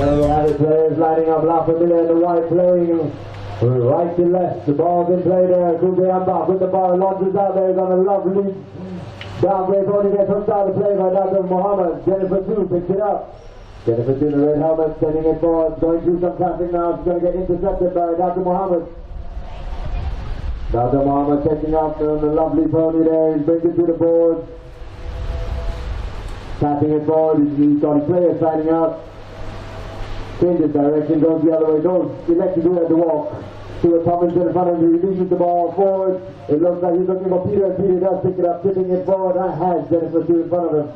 There we have it, players lining up. La Familia in the white playing right to left. The ball's in play there. Kubiamba with the ball, launches out there. He's on a lovely downgrade. Only gets hooked out of play by Dr. Muhammad. Jennifer 2 picks it up. Jennifer 2 in the red helmet, sending it forward. Going through some traffic now. She's going to get intercepted by Dr. Muhammad. Dr. Muhammad taking off on the lovely pony there. He brings it to the board. Tapping it forward. He's got his players signing out. Changes direction, goes the other way, he lets you do it at the walk. Stuart Tomlinson in front of him, he releases the ball forward. It looks like he's looking for Peter, and Peter does pick it up, tipping it forward. That has Jennifer Stu in front of him.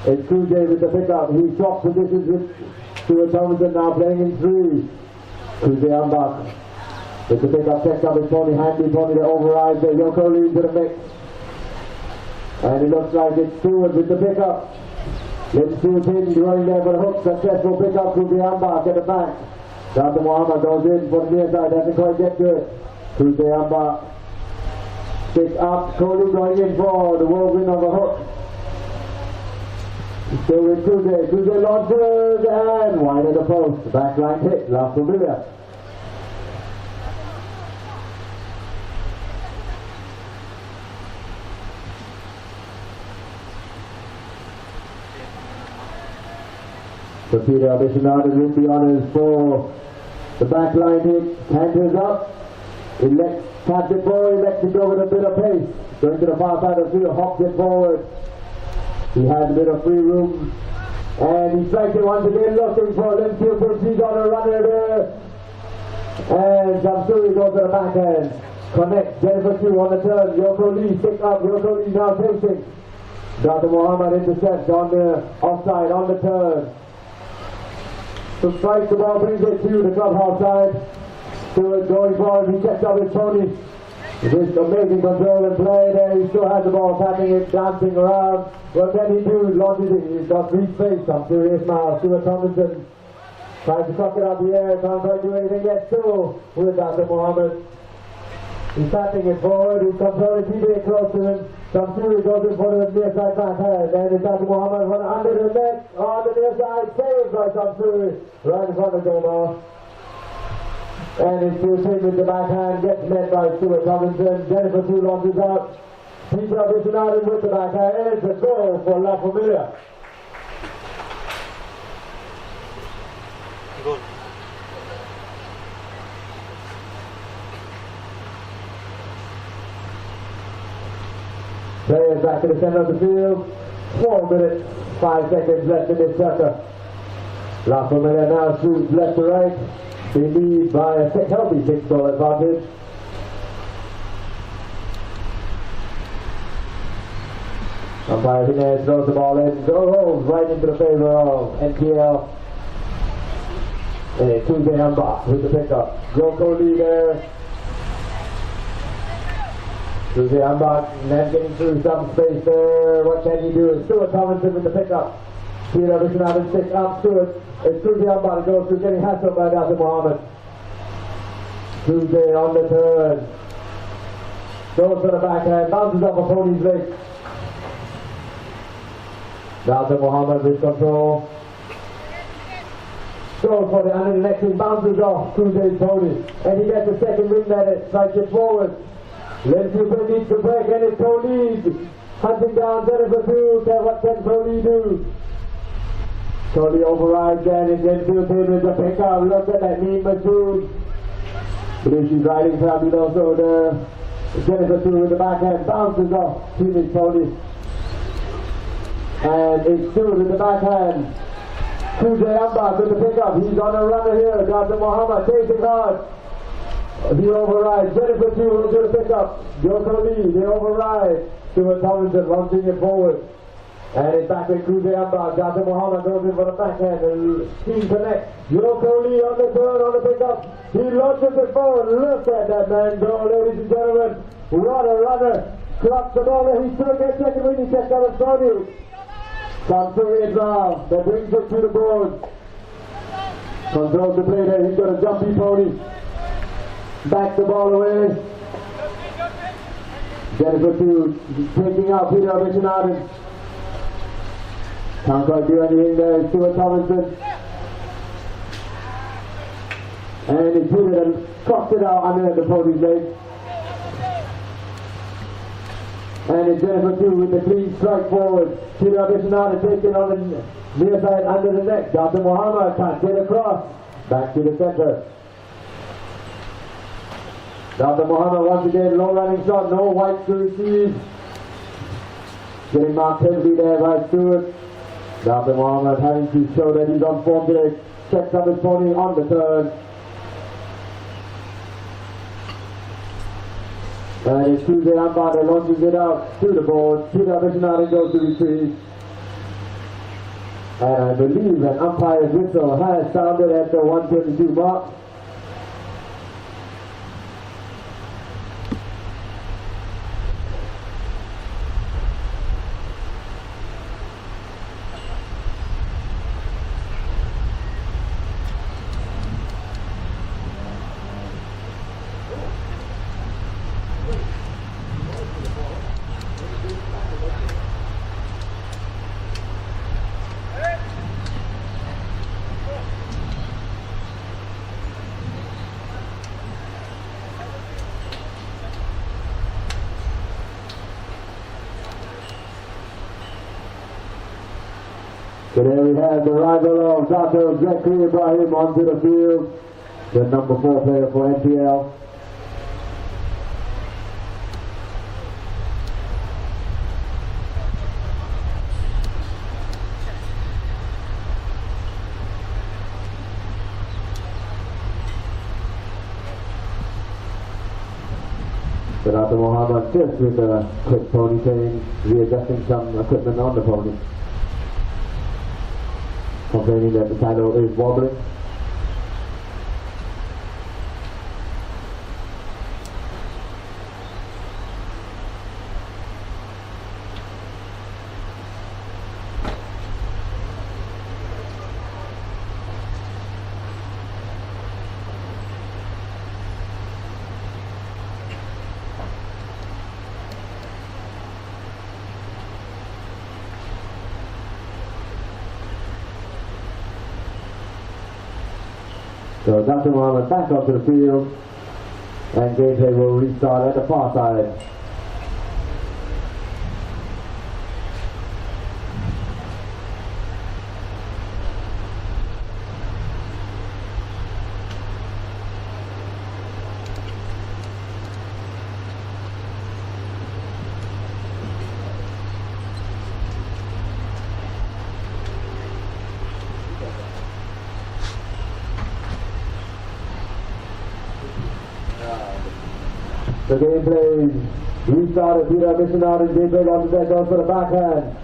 It's Kujay with the pickup. He swaps positions with Stuart Tomlinson now playing in 3. Kujay Ambach with the pickup, checks up his pony, handy pony that overrides there. Yoko leads to the mix. And it looks like it's Stewart with the pickup. Let's see who's in, running there for the hook, successful pick up to the Ambach at the back. Dr. Muhammad goes in for the near side, doesn't quite get to it. To the Ambach. Pick up, Kohli going in for the whirlwind of a hook. Still with Kujay. Kujay launches and wide of the post. Backline hit, La Familia. So Peter Abishanath will be honors for the back line hit, canters up, taps it forward, he lets it go with a bit of pace, going to the far side of the field, hops it forward, he has a bit of free room, and he strikes it once again, looking for Linfield, he's on a runner there, and Jamsuri goes to the backhand, connects, Jennifer 2 on the turn, Yoko Lee pick up, Yoko Lee now chasing, Dr. Muhammad intercepts on the offside, on the turn. To strike the ball, brings it to the clubhouse side. Stewart going forward, he checks up his pony. With amazing control and play there, he still has the ball, tapping it, dancing around. What can he do? Launches it, he's got free space, some serious now. Stuart Tomlinson tries to suck it out the air, can't quite do anything yet, still with Dr. Muhammad. He's tapping it forward, he's controlling, keeping it close to him. Samsuri goes in for the near side backhand, and it's Dr. Muhammad run under the net, on the near side, saved by Samsuri, right in front of the goal. And it's Stuart with the backhand, gets met by Stuart Tomlinson. Jennifer 2 launches out. Peter Abishanath with the backhand, and it's a goal for La Familia. Goal. Players back to the center of the field. 4 minutes, 5 seconds left in this circle. La Familia now shoots left to right. They lead by a healthy 6-goal advantage. Umpire Hines throws the ball in. Goes right into the favor of NTL. And Tuesday Ambach with the pickup. Joko Lee there. Tuesday Ambach, then getting through some space there. What can he do? Stuart Tomlinson with the pickup. Peter Abishanath sticks up. Stuart. It's Tuesday Ambach goes through, getting hassled by Dr. Muhammad. Tuesday on the turn. Goes for the backhand, bounces off a pony's leg. Dr. Muhammad with control. Goes for the under the next thing, bounces off Tuesday's pony. And he gets a second wind at it, strikes it forward. Linfield needs to break, and it's Kohli hunting down Jennifer 2. What can Kohli do? Kohli overrides that, and Linfield with the pickup. Look at that mean machine. But she's riding fabulous over there. Jennifer 2 with the backhand, bounces off Teenage Pony. And it's Stu with the backhand. Tuesday Ambach with the pickup. He's on a runner here. Dr. Muhammad chasing hard. He overrides. Jennifer 2 will do the pickup. Yoko Lee, they override. Stuart Tomlinson launching it forward. And it's back with Tuesday Ambach. Dr. Muhammad goes in for the backhand. And team connect. Yoko Lee on the turn, on the pickup. He launches it forward. Look at that man go, ladies and gentlemen. What a runner. Clocks the ball there. He still gets second when he checks out his pony. Samsuri now. That brings it to the board. Controls the play there. He's got a jumpy pony. Back the ball away. Jennifer 2 taking out Peter Abishanath. Can't quite do anything there. Stuart Tomlinson. And he hit it and crossed it out under the pony's leg. And it's Jennifer 2 with the clean strike forward. Peter Abishanada taking on the near side under the neck. Dr. Muhammad can't get across. Back to the center. Dr. Muhammad once again, low running shot, no white to receive. Getting marked heavily there by Stewart. Dr. Muhammad having to show that he's on form today. Checks up his pony on the turn. And it's Tuesday umpire that launches it out to the board. Peter Abishanada goes to retrieve. And I believe an umpire's whistle has sounded at the 122 mark. So there we have the arrival of Dr. Zachary Ibrahim onto the field, the number 4 player for NTL. So Dr. Muhammad just with a quick pony change, readjusting some equipment on the pony. Complaining that the title is wobbling. So Dr. Muhammad back onto the field, and gameplay will restart at the far side. The gameplay restarted. Peter Abishanada and gameplay on the deck goes for the backhand.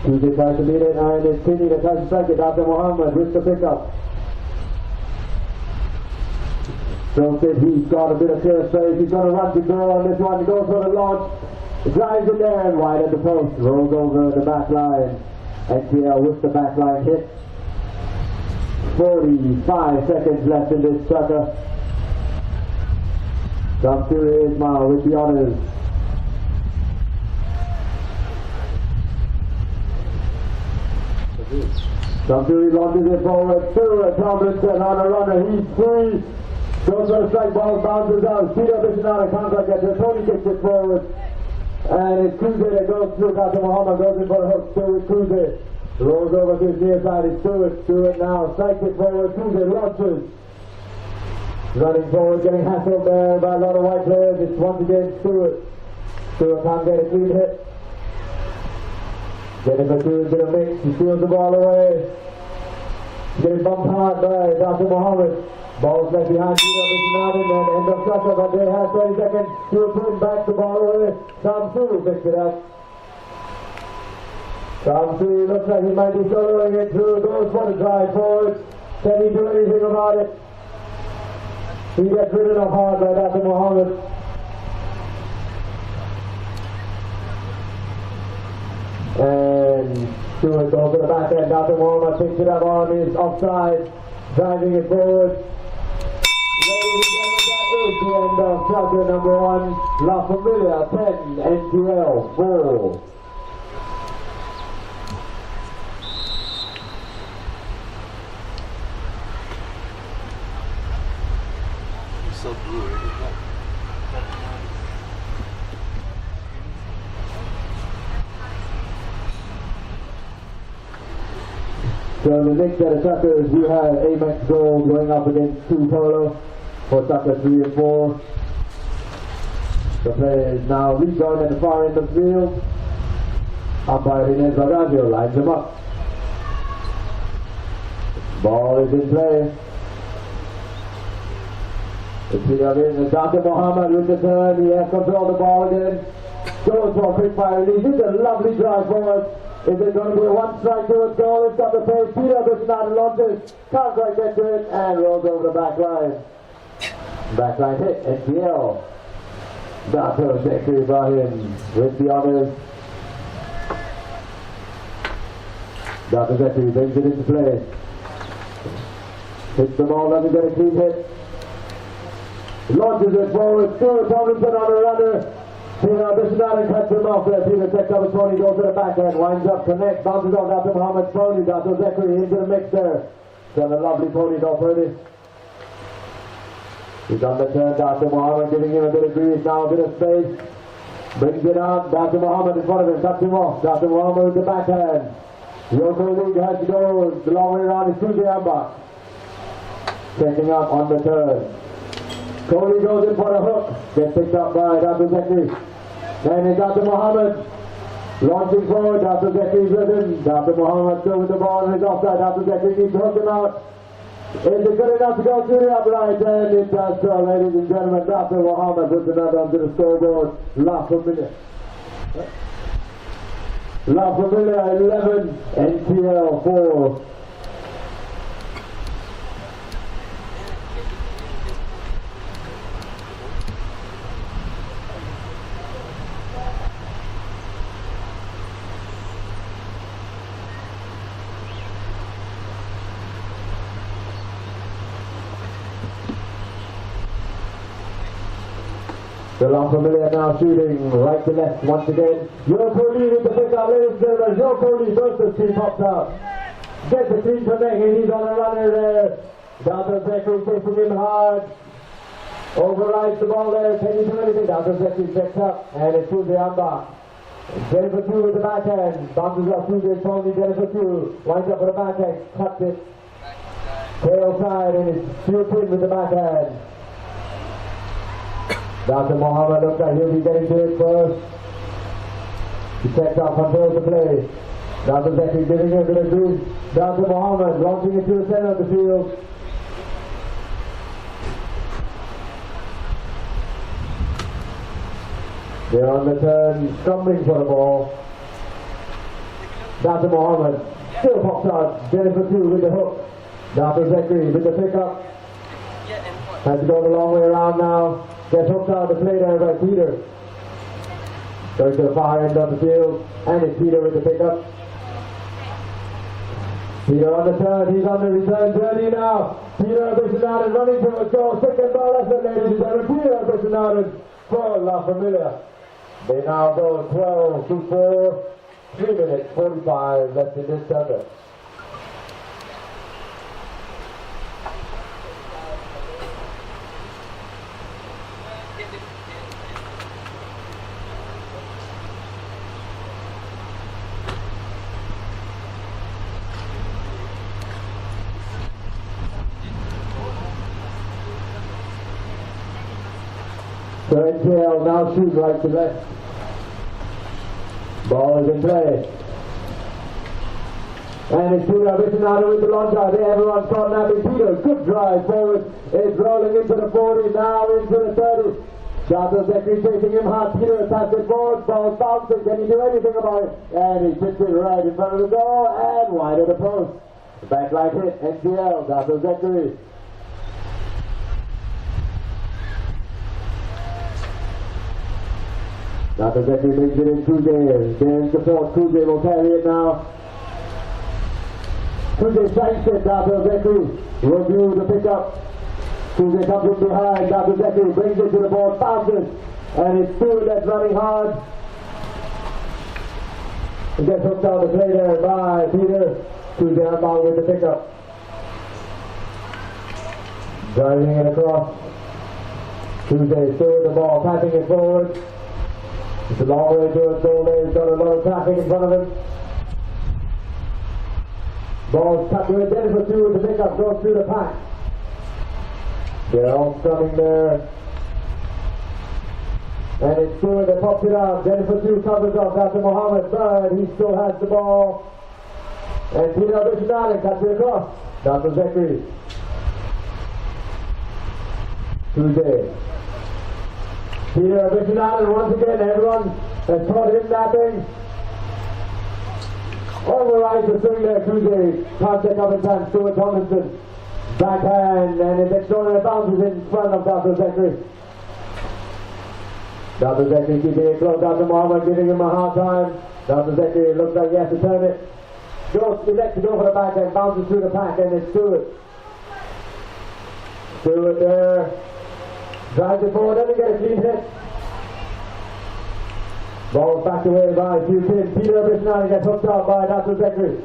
Tuesday tries to beat it, and it's Kinney that tries to strike it. Dr. Muhammad with the pickup. So he's got a bit of clear space. He's going to run to go on this one. He goes for the launch. Drives it there and wide at the post. Rolls over the back line. NTL with the back line hit. 45 seconds left in this Chukka. Shamsuri Ismail with the honors. Shamsuri launches it forward to Tomlinson on a runner. He's free. Goes for a strike, ball bounces out. Peter Abishanada contact gets it. Tony kicks it forward. And it's Cruze that goes through. Dr. Muhammad goes in for a hook. Stewart Cruze rolls over to his near side. It's Stewart. Stewart now strikes it forward. Cruze launches. Running forward, getting hassled there by a lot of white players. It's once again Stewart. Stewart can't get a clean hit. Jennifer 2 is going to mix. He steals the ball away. Getting bumped hard by Dr. Muhammad. Ball's left behind Peter Abishanada and end of Chukka, but they have 20 seconds to put back the ball away. Shamsuri picks it up. Shamsuri looks like he might be soloing it through. Goes for the drive forward. Can he do anything about it? He gets ridden off hard by Dr. Muhammad. And Stewart goes to the back end. Dr. Muhammad picks it up on his offside, driving it forward. Ladies and gentlemen, that is the end of chapter number 1. La Familia 10, NTL 4. so blue. So in the next set of suckers, you have Amex Gold going up against 2 Polo for sucker 3 and 4. The player is now rejoined at the far end of the field. Umpire Inez Bagazio lines him up. Ball is in play. It's Dr. Muhammad with the turn. He has control of the ball again. Goes for a quick fire release. It's a lovely drive forward. Is it going to be a one strike to his goal? It's got the pace. Peter Bishnad launches. Can't quite get to it and rolls over the back line. Back line hit. NTL. Dato Zekri Ibrahim with the honors. Dato Zekri brings it into play. Hits the ball, doesn't get a clean hit. Launches it forward. Stuart Tomlinson on a runner. Peter Bishnad cuts him off there. Peter takes up his pony, goes to the backhand, winds up, connects, bounces off Dr. Muhammad's pony. Dato Zekri into the mix there. Done a lovely pony off already. He's on the turn, Dr. Muhammad giving him a bit of grease, now a bit of space. Brings it out, Dr. Muhammad in front of him, cuts him off. Dr. Muhammad with the backhand. Yoko League has to go the long way around, it's Tuesday Amba. Checking up on the turn. Kohli goes in for a hook, gets picked up by Dr. Zekri. Then it's Dr. Muhammad launching forward, Dr. Zekri's with him. Dr. Muhammad still with the ball and he's offside. Dr. Zekri needs to hook him out. Is it good enough to go to the upright? And it does so, ladies and gentlemen. Dr. Muhammad puts another onto the scoreboard. La Familia. La Familia 11, NTL 4. The La Familia now shooting right to left once again. Yoko Lee with the pickup, ladies and gentlemen. Yoko Lee first the screen pops out. Gets the screen for Meg and he's on a runner there. Dr. Zekri chasing him hard. Overrides the ball there. Can you do anything? Dr. Zekri picks up and it's Tuesday Amba. Jennifer 2 with the backhand. Bounces up Tuesday's pony. Jennifer 2 winds up with the backhand. Cuts it. Tail side and it's Pin with the backhand. Dr. Muhammad looks like he'll be getting to it first. He checks out, controls the play. Dr. Zekri giving him a bit of grease. Dr. Muhammad launching it to the center of the field. They're on the turn, scrambling for the ball. Dr. Muhammad still pops out. Jennifer 2 with the hook. Dr. Zekri with the pickup. Has to go the long way around now. Gets hooked out of the play there by Peter. Goes to the far end of the field. And it's Peter with the pickup. Peter on the turn. He's on the return journey now. Peter Bishnad is running to a goal. Second ball lesson, ladies and gentlemen. Peter Bishnad for La Familia. They now go 12 to 4. 3 minutes 45 left in this sucker. So NTL now shoots right to left. Ball is in play. And it's Peter Bishnad with the launch out. Everyone's caught napping. Peter, good drive forward. It's rolling into the 40, now into the 30. Dr. Zekri chasing him hard. Peter attacks it forward. Ball bouncing. Can he do anything about it? And he hits it right in front of the goal and wide of the post. Backline hit. NTL. Dr. Zekri. Dr. Zekri brings it in Kuzay. There's support. Kuzay will carry it now. Kuzay strikes it. Dr. Zekri will do the pickup. Kuzay comes in behind. Dr. Zekri brings it to the ball, bounces. And it's Stewart that's running hard. He gets hooked out the play there by Peter. Kuzay unbound with the pickup. Driving it across. Tuesday through the ball, passing it forward. It's a long way to it, so he's got a lot of traffic in front of him. Ball's cut to it, Jennifer 2 with the pickup, goes through the pack. They're all strumming there. And it's Stewart that pops it out. Jennifer 2 covers off after Mohammed, but he still has the ball. And Peter Bishnani cuts it across. Dr. Zachary. Tuesday. Peter Bishnani once again, everyone has caught him napping. Overrides the swing there, Tuesday. Contact up in time, Stuart Tomlinson. Backhand, and it's extraordinary bounces in front of Dr. Zachary. Dr. Zachary keeping it close. Dr. Mohammed giving him a hard time. Dr. Zachary looks like he has to turn it. Goes, elects to go for the backhand, bounces through the pack, and it's Stewart. Stewart there. Drives it forward, doesn't get a clean hit. Ball backed away by Houston. Peter Bishnani gets hooked out by Dr. Zachary.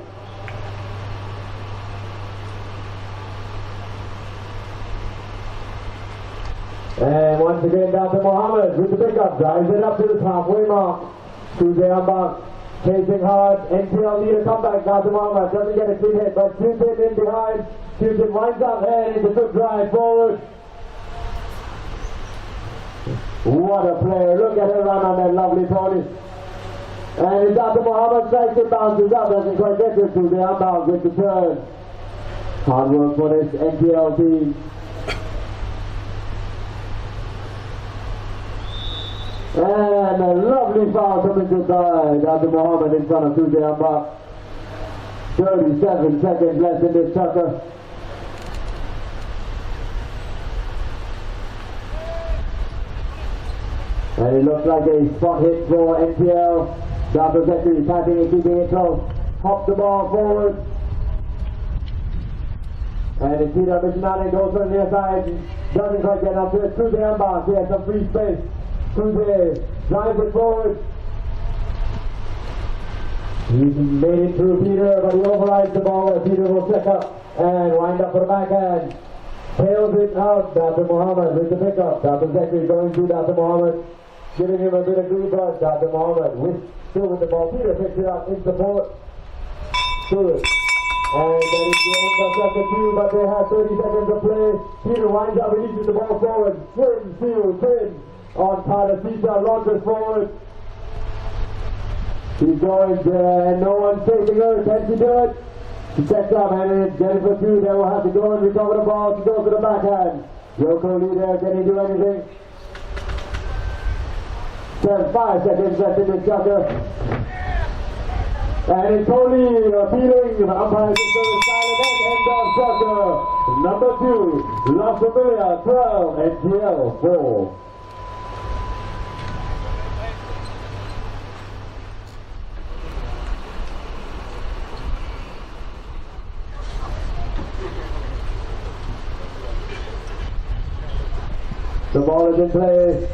And once again, Dr. Mohammed with the pickup, drives it up to the halfway mark. Tuesday on box, chasing hard. NTL need a comeback. Dr. Mohammed doesn't get a clean hit, but Houston in behind. Houston winds up and it's a good drive forward. What a player. Look at her run on that lovely pony. And it's Dr. Mohammed strikes it, bounces up, doesn't quite get it to the unbound with the turn. Hard work for this NTL team. And a lovely foul coming to by Dr. Mohammed in front of Tuesday unbound. 37 seconds left in this Chukka. And it looks like a spot hit for NTL. Dr. Zachary passing and keeping it close. Hops the ball forward. And it's Peter Bishnani goes from the near side. Doesn't quite get up to it. Tuesday unbound. He has some free space. Tuesday drives it forward. He made it through Peter, but he overrides the ball. Peter will check up and wind up for the backhand. Tails it out. Dr. Mohammed with the pickup. Dr. Zachary going through Dr. Mohammed, giving him a bit of green blood. Dr. Mohammed still with the ball. Peter picks it up in support. Good. And that is the end of chapter 2, but they have 30 seconds to play. Peter winds up, releases the ball forward. Swim, field, twin. On Padasita, launches forward. She's going there, and no one's taking her. Can she do it? She checks up, and it's Jennifer 2. They will have to go and recover the ball. She goes to the backhand. Yoko leader, can he do anything? 5 seconds left in this Chukka. And it's Tony appealing. Umpire is still silent and end of Chukka. Number 2, La Familia 12, NTL 4. The ball is in play.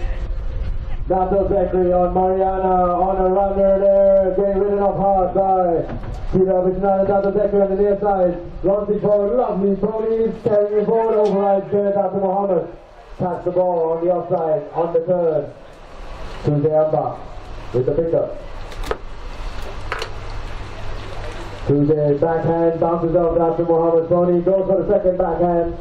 Dr. Zachary on Mariana on a runner there, getting ridden off hard by Peter Bishnani. Dr. Zachary on the near side, launching forward, lovely ponies, carrying it forward, overrides there. Dr. Mohammed pass the ball on the offside, on the turn. Tuesday Amba with the pickup. Tuesday backhand, bounces off Dr. Mohammed. Pony goes for the second backhand.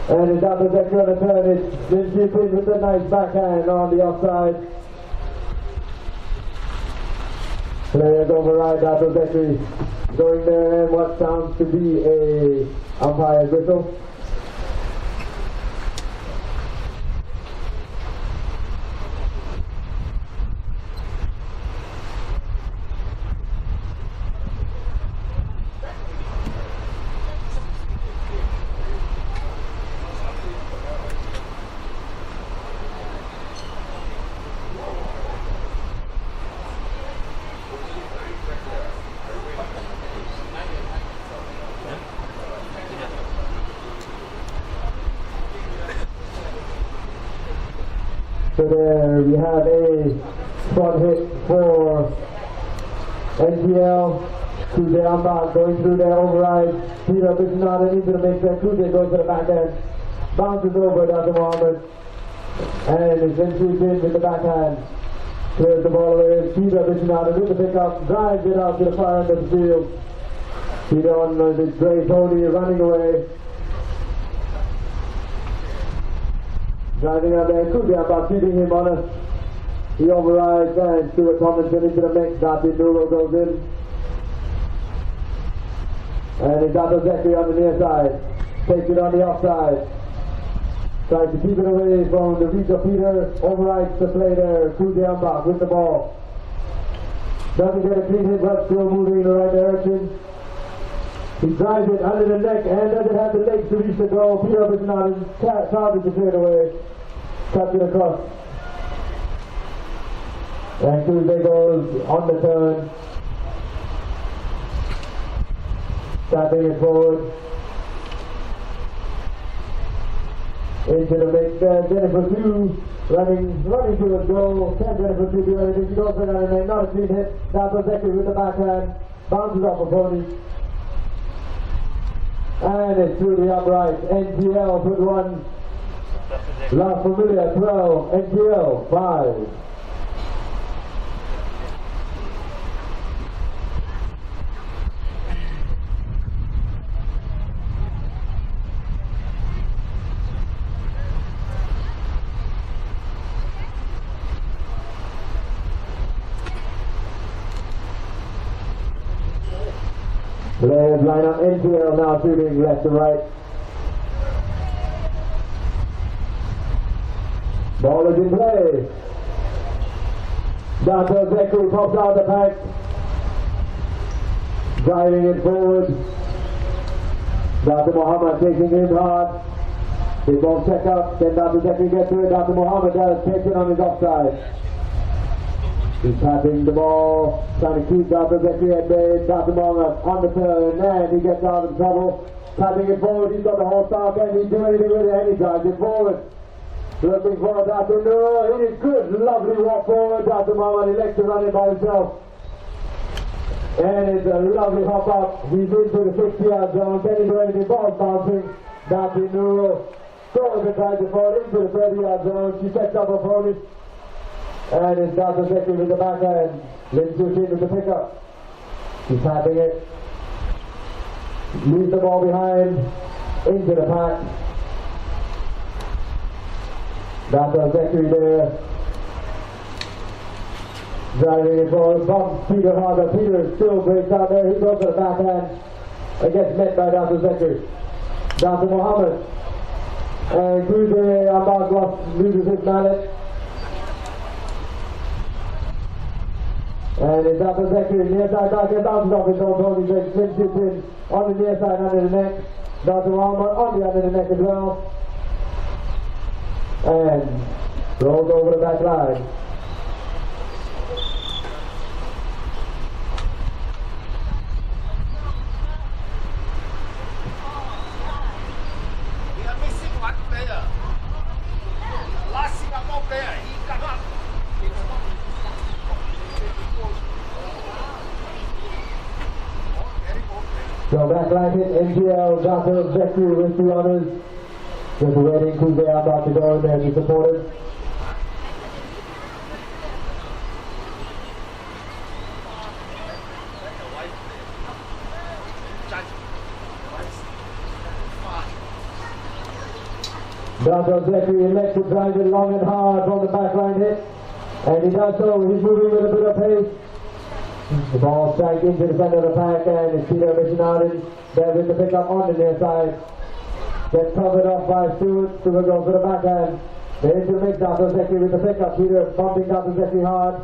And it's Dr. Zachary on the turn. It's Lindsay Prince with a nice backhand on the offside. Players override Dr. Zachary. Going there and what sounds to be a umpire's whistle. So there we have a front hit for NTL. Tuesday unbound going through their override. Peter Bishnani into the mix there. Tuesday goes to the backhand. Bounces over Dr. Mohammed. And is then shoots in with the backhand. Clears the ball away. Peter Vishnada with the pickup. Drives it out to the far end of the field. Peter on this grey pony running away. Driving out there. Could be about keeping him on us. He overrides and Stuart Tomlinson into the mix. Darcy Nuro goes in. And it's Dato Zekri on the near side. Takes it on the offside. Tries to keep it away from the reach of Peter. Overrides the play there. Kuziambak with the ball. Doesn't get a clean hit, but still moving in the right direction. He drives it under the neck and doesn't have the legs to reach the goal. Peter Bishnadin charges the straight away. Cuts it across. And Tuesday goes on the turn. Tapping it forward. Into the mix there. Jennifer 2 running to his goal. Can Jennifer 2 do anything? She goes for anything. Not a clean hit. Dato Zekri with the backhand. Bounces off a pony. And it's through the upright. NTL put 1. La Familia 12. NTL 5. Players line up. NTL now shooting left to right. Ball is in play. Dato Zekri pops out the pack. Driving it forward. Dato Muhammad taking in hard. They both check up. Then Dato Zekri gets to it. Dato Muhammad does. Takes it on his offside. He's tapping the ball, trying to keep Dato Zekri at bay. Dato Muhammad on the turn, and he gets out of trouble. Tapping it forward, he's got the whole star. Can he do anything with it? And he drives it forward. Looking for Dato Nuro. It is good, lovely walk forward. Dato Muhammad elects to run it by himself. And it's a lovely hop up. He's into the 60-yard zone. Can he do anything? Ball bouncing. Dato Nuro throws it right forward into the 30-yard zone. She sets up her opponent. And it's Dato Zekri with the backhand. Lin Suchin with the pickup. He's tapping it. Leaves the ball behind. Into the pack. Dato Zekri there. Driving it forward. Bumps Peter Harder. Peter still breaks out there. He goes to the backhand. It gets met by Dato Zekri. Dato Muhammad. And Kuze Ambak loses his mallet. And it's Dato Zekri, near side back, it bounces off his own pony, slips it in on the near side under the neck. Dato Muhammad on the under the neck as well. And rolls over the back line. We are missing one player. Last Singapore player, he cannot. So back line hit, NTL, Dato Zekri with the honors. Just waiting, Kuze about to go in there to support him. Dato Zekri elects to drive it long and hard from the back line hit. And he does so, he's moving with a bit of pace. The ball strikes into the center of the pack, and it's Peter Missionadin there with the pickup on the near side. Gets covered up by Stewart. Stewart goes for the backhand. They into the mix. Dato Zekri with the pickup. Peter bumping Dato Zekri hard.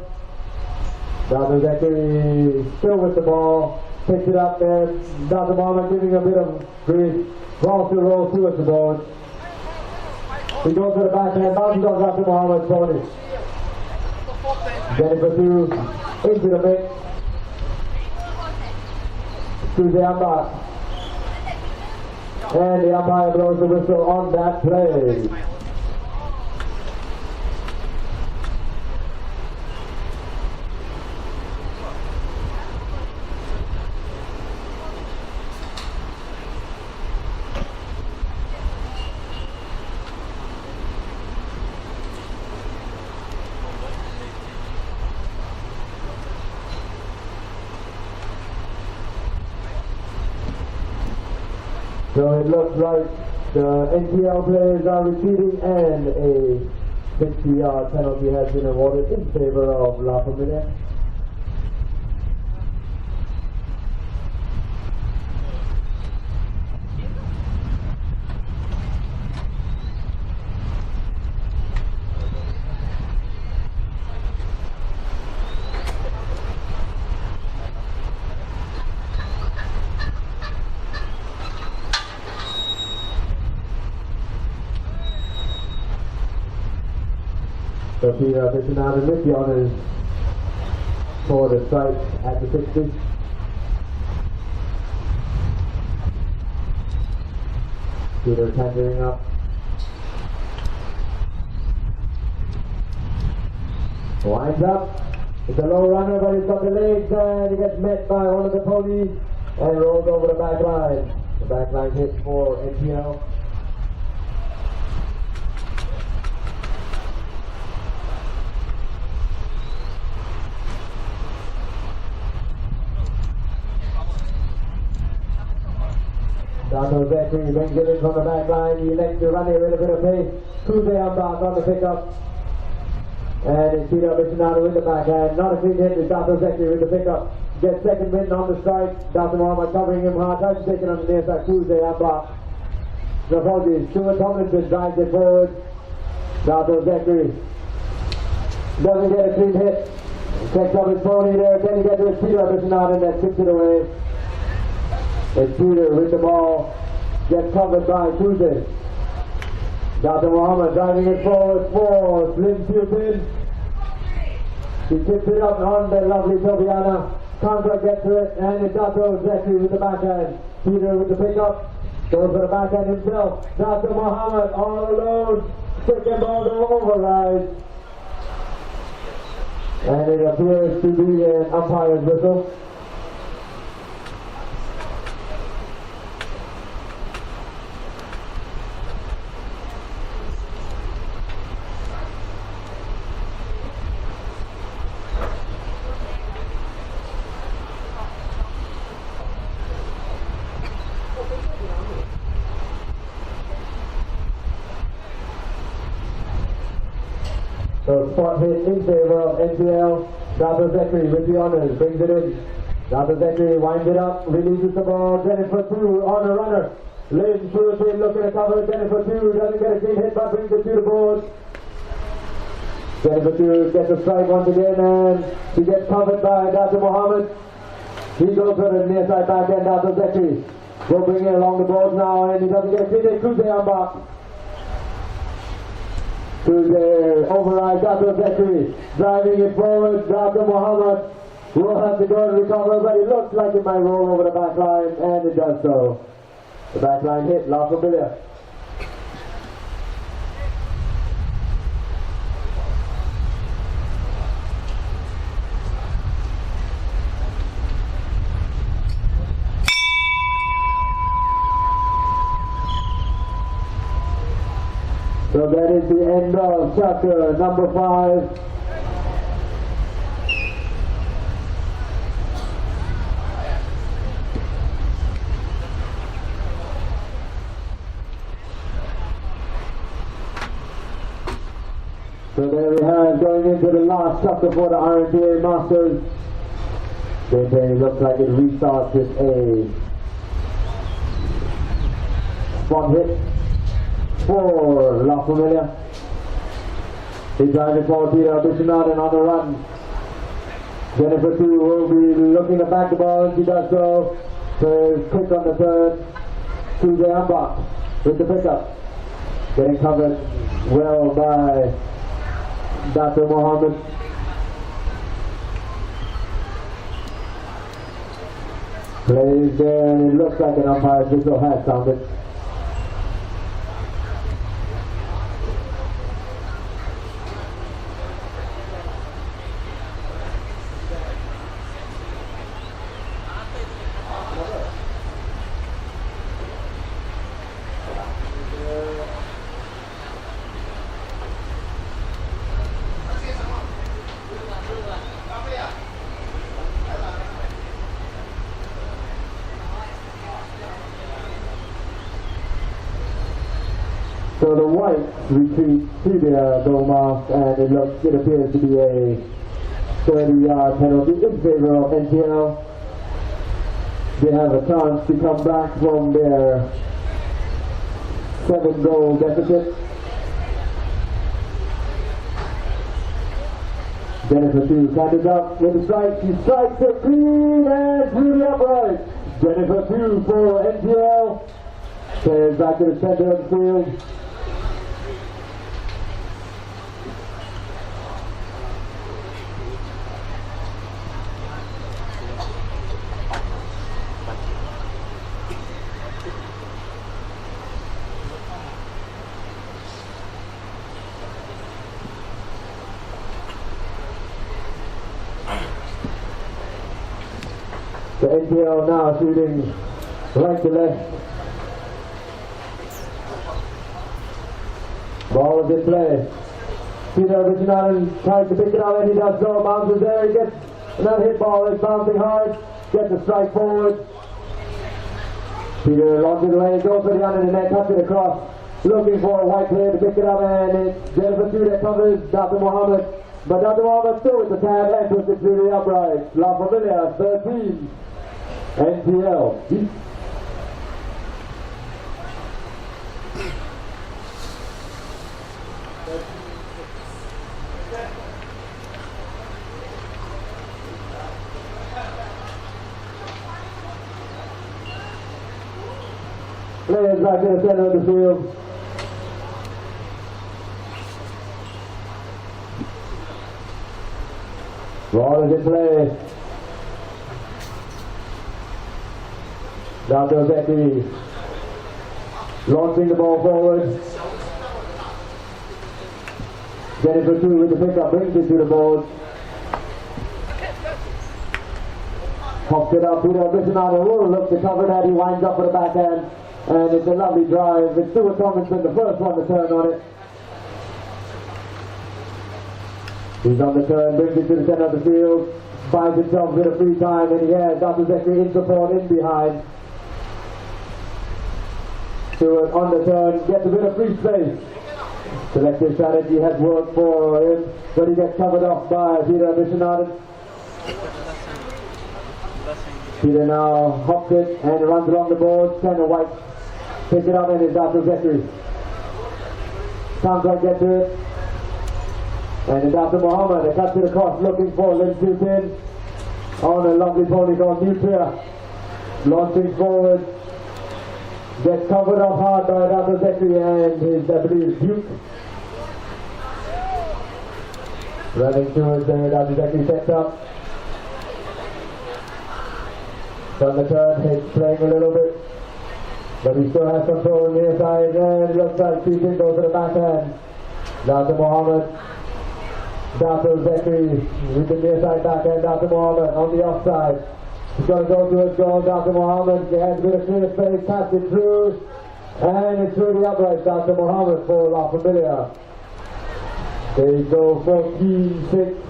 Dato Zekri still with the ball. Picks it up there. Dato Muhammad giving a bit of grease. Ball still rolls towards the board. He goes for the backhand. Bounces off Dato Muhammad's pony. Jennifer 2 into the mix. To the umpire. And the umpire blows the whistle on that play. So it looks like the NTL players are retreating and a 60-yard penalty has been awarded in favor of La Familia. So Peter Aficionado with the honors for the strike at the 60. Peter tendering up. Winds up. It's a low runner, but he's got the legs and he gets met by one of the ponies and rolls over the back line. The back line hit for NTL. Dato Zachary brings it in from the back line. He elects to run it with a bit of pace. Tuesday back on the pickup. And it's Peter Aficionado with the backhand. Not a clean hit. It's Dato Zachary with the pickup. Gets second win on the strike. Dato Muhammad covering him hard. Tries to take it on the near side. Tuesday back. No apologies. Stuart Tomlinson drives it forward. Dato Zachary doesn't get a clean hit. Checks up his pony there. Then he gets to his Peter Aficionado and that tips it away. It's Peter with the ball, gets covered by Tuesday. Dr. Muhammad driving it forward for Slim Pupin. She tips it up on the lovely Tobiana. Contra gets to it, and it's Dr. Zachary with the backhand. Peter with the pickup, goes for the backhand himself. Dr. Muhammad all alone, second ball to override. And it appears to be an umpire's whistle. So spot hit in favor of NTL. Dr. Zachary with the honors, brings it in. Dr. Zachary winds it up, releases the ball. Jennifer 2 on a runner. Lynn Pulipin looking to cover. Jennifer 2 doesn't get a clean hit but brings it to the board. Jennifer 2 gets a strike once again and she gets covered by Dr. Muhammad. He goes for the near side backhand. Dr. Zachary will bring it along the board now and he doesn't get a clean hit. Tuesday on back. Tuesday override Dr. Zachary, driving it forward. Dr. Muhammad will have to go and recover, but it looks like it might roll over the back line, and it does so. The back line hit, La Familia. So that is the end of chapter number 5. So there we have going into the last chapter for the RMPA Masters. It looks like it restarts with a spot hit for La Familia. He's driving for Peter Aficionado and on the run. Jennifer 2 will be looking to back the ball and she does so. So quick on the turn. Tuesday Ambach with the pickup. Getting covered well by Dr. Mohammed. Plays there and it looks like an umpire's whistle has sounded. So the whites retreat to their goal mark, and it appears to be a 30-yard penalty in favor of NTL. They have a chance to come back from their 7-goal deficit. Jennifer 2 catches up with a strike. She strikes it clean and through the upright. Jennifer 2 for NTL. Plays back to the center of the field. The NTL now shooting right to left. Ball is in play. Peter Richardson tries to pick it up and he does so. Bounces there. He gets another hit ball. It's bouncing hard. Gets a strike forward. Peter launches away. Goes for the under the net. Cuts it across. Looking for a white player to pick it up, and it's Jennifer 2 that covers Dr. Mohammed. But Dr. Mohammed still with the tag and puts it through the upright. La Familia 13. NTL. Players back in the center of the field. Ball is in play. Dr. Becky launching the ball forward. Jennifer 2 with the pickup brings it to the board. Pops it up. Peter Bisonado will look to cover that. He winds up with a backhand. And it's a lovely drive. It's Stuart Tomlinson, the first one to turn on it. He's on the turn, brings it to the center of the field, finds himself with a free time, and he has Dr. Zachary in support in behind. Stewart on the turn, gets a bit of free space. Selective strategy has worked for him, but he gets covered off by Peter Bisonado. Peter now hops it and runs along the board. Center White picks it up and it's Dr. Zachary. Sounds gets to it. And it's Dr. Mohammed. They cuts it across looking for Lynn Sutin on a lovely pony called Nutria. Launching forward. Gets covered off hard by Dr. Zachary and his deputy Duke. Running towards there, Dr. Zachary sets up. On the turn, he's playing a little bit, but he still has control on the near side, and it looks like Sutin goes to the backhand. Dr. Mohammed, Dr. Zachary with the near side backhand, Dr. Mohammed on the offside. He's going to go to his goal, Dr. Mohammed, he has a bit of clear space, pass it through, and it's through the upright, Dr. Mohammed for La Familia. They go 14-6.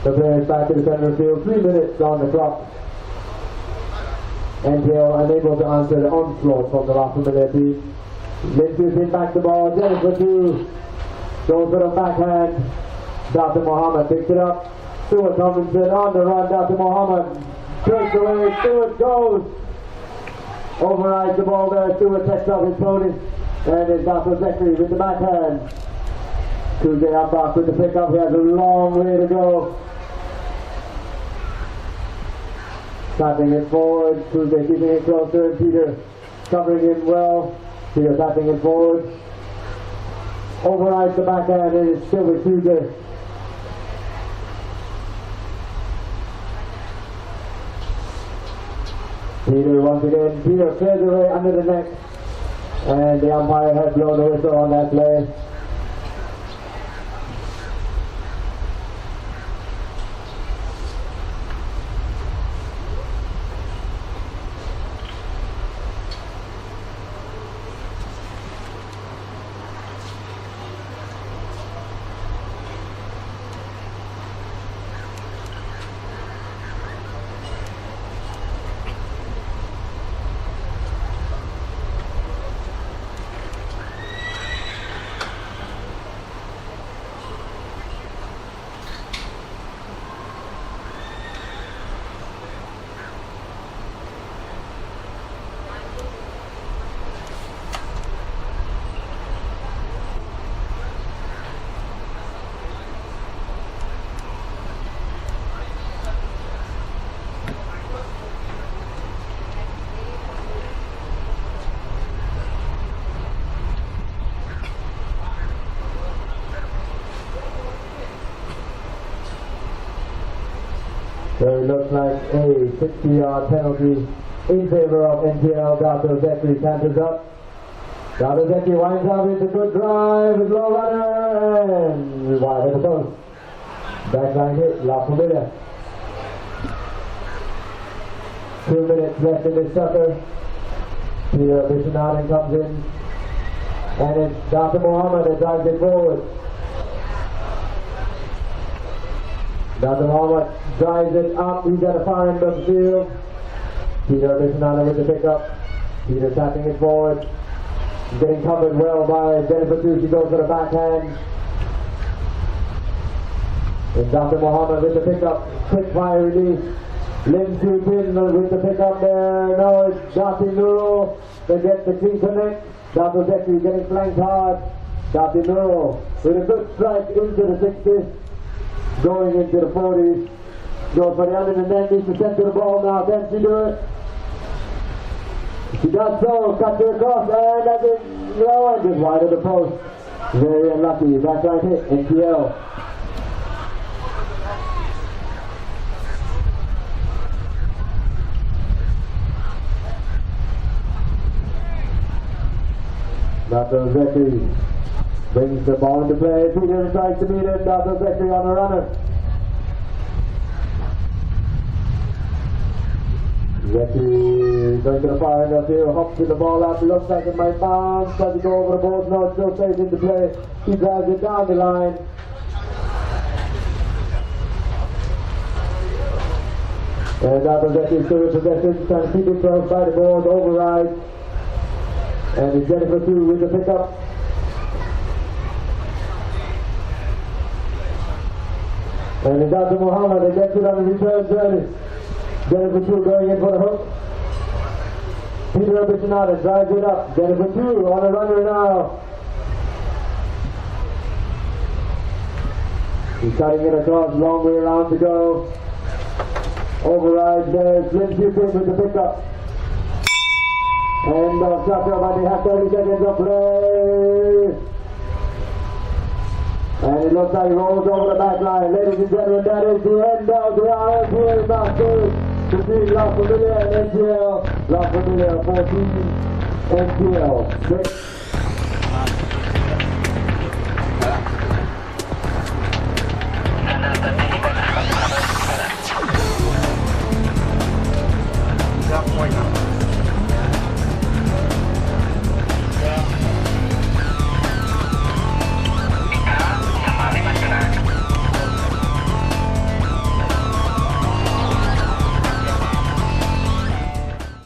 The players back to the center of the field, 3 minutes on the clock. NTL unable to answer the onslaught from the La Familia team. Lindsay hit back the ball, Jennifer 2 goes for the backhand. Dr. Mohammed picks it up. Stuart Tomlinson on the run, Dr. Mohammed breaks away, Stuart goes. Overrides the ball there, Stuart sets up his pony. And it's Dr. Zachary with the backhand. Tuesday Ambach with the pickup, he has a long way to go. Tapping it forward, Tuesday keeping it closer, and Peter covering him well. Peter tapping it forward. Overrides the backhand and it's still with Tuesday. Peter once again, Peter clears away under the neck. And the umpire has blown the whistle on that play. So it looks like a 60-yard penalty in favor of NTL. Dr. Zachary canters up. Dr. Zachary winds up with a good drive, with low runner, and wide at the post. Backline hit, La Familia. 2 minutes left in this sucker. Peter Bishanadin comes in, and it's Dr. Muhammad that drives it forward. Dr. Muhammad drives it up. He's got a far end of the field. Peter Bishanadin with the pickup. Peter tapping it forward. Getting covered well by Jennifer too. She goes for the backhand. And Dr. Muhammad with the pickup. Quick fire release. Lindsay Pin with the pickup there. Now it's Dati Nurul that gets the clean connect. Dr. Zeki getting flanked hard. Dati Nurul with a good strike into the 60s. Going into the 40s. Goes for the other and then needs to center the ball now. Can she do it? She does so. Cuts it across and that's it. No, just wide of the post. Very unlucky. Backline hit. NTL. Dr. Zeki brings the ball into play. Peter tries to meet it. Dr. Zeki on a runner. Zeki going to the far end of the field, hops with the ball out. Looks like it might bounce. Tries to go over the ball. No, it still stays into play. He drives it down the line. And Dr. Zeki still with possession, trying to keep it close by the ball, override. And it's Jennifer too with the pickup. And it's Dr. Muhammad that gets it on the return journey. Jennifer too going in for the hook. Peter Bishanada drives it up. Jennifer too on a runner now. He's cutting it across, long way around to go. Override there. Lindsay Pin with the pickup. And Chukka, but they have 30 seconds of play. And it looks like he rolls over the back line. Ladies and gentlemen, that is the end of the RMPA Masters between La Familia and NTL. La Familia 14, NTL 6.